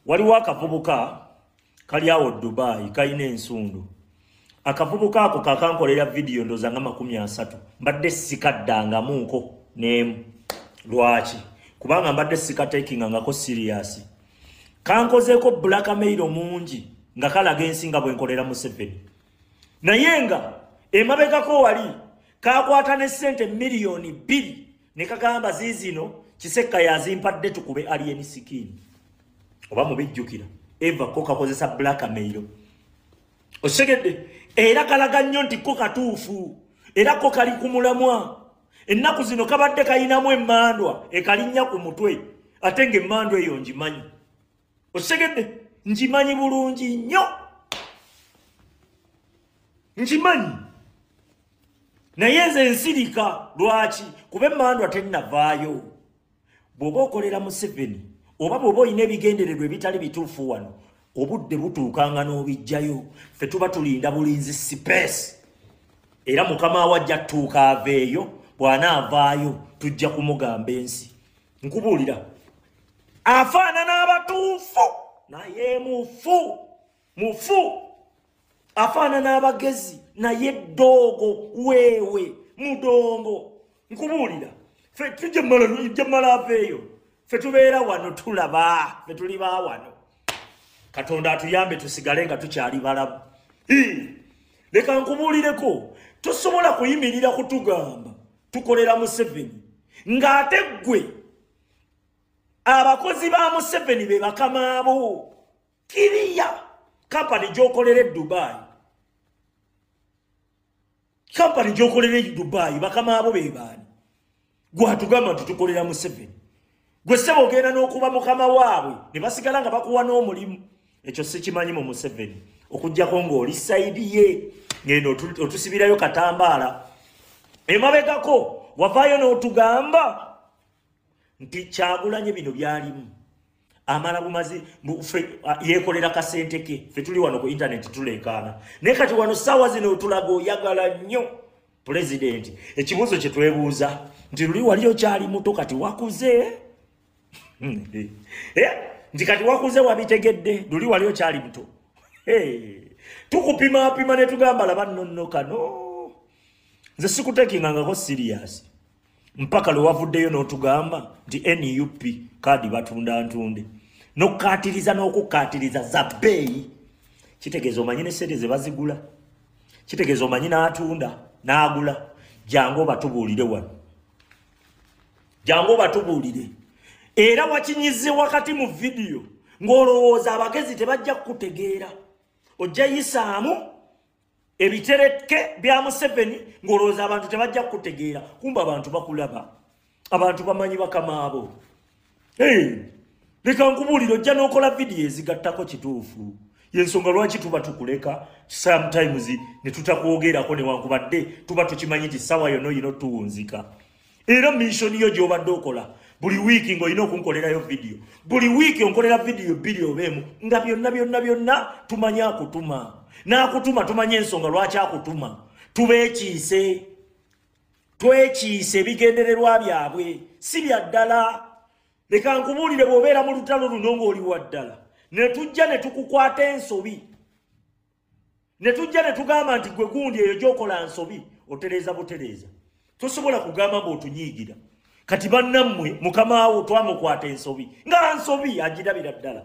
waliwo akavubuka kali awo Dubai kayina ensundu. Akavubuka ako kakankolera video ndoza nga 30 mbadde sikaddangamuko nemu. Lwaki kubanga mbadde sikatekinga ngako serious. Kankozeko blackmail mungi nga kalaga ensinga bwenkolera Museveni. Naye nga emabegako wali kakwata ne sente milioni 2 ne kagamba zizino Kisekka yazimpadde tukube alien skin. Oba mubijjukira eva ko kakozesa blackmail. Osegedde era kalaga nnyo nti ko katuufu era ko kali kumulamwa. Ennaku zino kabadde kayinamu emmandwa ekalinnya ku mutwe ate ng'emmandwa eyo ngimanyi. Osegedde ngimanyi bulungi nnyo. Ngimanyi. Naye nze nsirika lwaki kuba emmandwa tennavaayo. Bw'oba okolera Museveni oba bw'oba olina ebigendererwa ebitali bituufu wano obudde butuukanga n'obijjayo ffe tuba tulinda bulinzi space. Era mukama wajja tuuka aveeyo bw'anaavaayo tujja kumugamba ensi. Nkubuulira afaanana abatuufu naye mufu afaanana abagezi naye ddoogo weewe mudongo. Nkubuulira ffe tujja mala aveeyo ffe tubeera wano tulaba ffe tuli ba wano. Katonda atuyambe tusigale nga tukyali balamu. Leka nkubuulireko tosobola kuyimirira kutugamba tukolera Museveni ng'ate ggwe abakozi ba Museveni be bakamaabo. Kiriya kampani gy'okolera e Dubai, kampani gy'okolera e Dubai bakamaabo be baani? Gwatugamba nti tukolera Museveni. Gwe ssebo ogenda n'okuba mukama waabwe ne basigala nga bakuwa n'omulimu. Ekyo sikimanyi mu Museveni okuggyako ng'oli sayidi ye ngendo otusibirayo katambaala. Emabegako wavaayo n'otugamba nti Kyagulanyi bino byalimu amala bumazi yeekolera kasente ke ffe tuli wano ku internet tuleekaana. Naye kati wano ssaawa zino otulaga oyagala nnyo pulezidenti. Ekibuuzo kye twebuuza nti luli wali okyali muto kati wakuze nti kati wakuze wabitegedde luli wali okyali muto. Tukupima ne tugamba laba nno kano nze sikutekingangako serious mpaka lwe wavuddeyo n'otugamba nti NUP kaadi batunda ntunde n'okukatiriza n'okukatiriza za bbeeyi. Kitegeeza omanyi ne sente ze bazigula, kitegeeza omanyi n'atunda n'agula. Jangu batubuulire wano, jangu batubuulire. Era wakinyize wakati mu video ng'olowooza abagezi tebajja kukutegeera. Ojja yisaamu ebitereke bya Museveni ng'olowooza abantu tebajja kukutegeera. Kumba abantu bakulaba, abantu bamanyi bakamaabo. Leka nkubuulire ojja n'okola video ezigattako kituufu. Yensonga lwaki tuba tukuleka sometimes ne tutakwogerako newankubadde tuba tukimanyi nti ssaawa yonna oyina otuwunzika. Era mission yo gy'obadde okola buli wiiki ng'olina okunkolerayo video, buli wiiki onkolera video 2 oba 1 nga byonna tumanyi akutuma. N'akutuma tumanyi ensonga lwaki akutuma. Tubeekiise, twekiise ebigendererwa byabwe si bya ddala. Leka nkubuulire bw'obeera mu lutalo luno ng'oli wa ddala ne tujja ne tukukwata ensobi, ne tujja ne tugamba nti gwe gundi eyo gy'okola nsobi otereeza butereeza. Tosobola kugamba ng'otunyiigira. Kati bannammwe mukamaawo twamukwata ensobi nga nsobi agirabira ddala.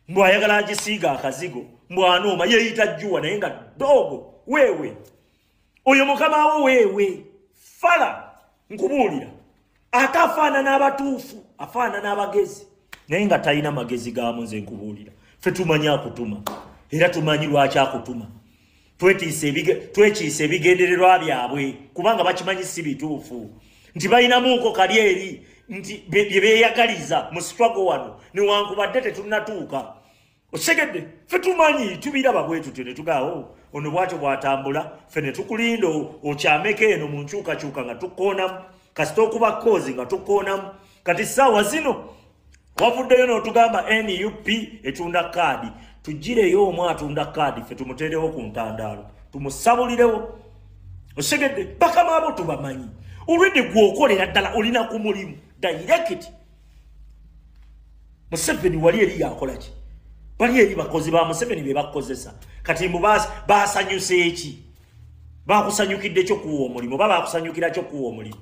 Mbw ayagala agisiiga akazigo, mbw anooma yeeyita jjuwa naye nga doogo weewe. Oyo mukamaawo weewe fala. Nkubuulira ate afaanana abatuufu, afaanana abagezi naye nga talina magezi gaamu. Nze nkubuulira ffe tumanyi akutuma era tumanyi lwaki akutuma. Twekiise ebigendererwa byabwe kubanga bakimanyi si bituufu nti balinamuuko kali eri nti bye beeyagaliza mu struggle wano newankubadde tetunnatuuka. Osegedde ffe tumanyi tubiraba bwe tutyo ne tugaawo ono bwatyo bw'atambula ffe ne tukulinda okyameko eno mu nkyukakyuka nga tukoonamu kasita okuba koozi nga tukoonamu. Kati ssaawa zino wavuddeyo n'otugamba NUP etunda kaadi. Tugireyo omw atunda kaadi ffe tumuteerewo ku ntandaalo tumusabulirewo. Osegedde bakamaabo tubamanyi. Olwedde gw'okolera ddala olina ku mulimu direct. Museveni wali eri yakola ki? bali eri bakozi ba Museveni be bakozesa kati mbu basanyuse eki bakusanyukidde kyo kuwa omulimo baba bakusanyukira kyo kuwa omulimo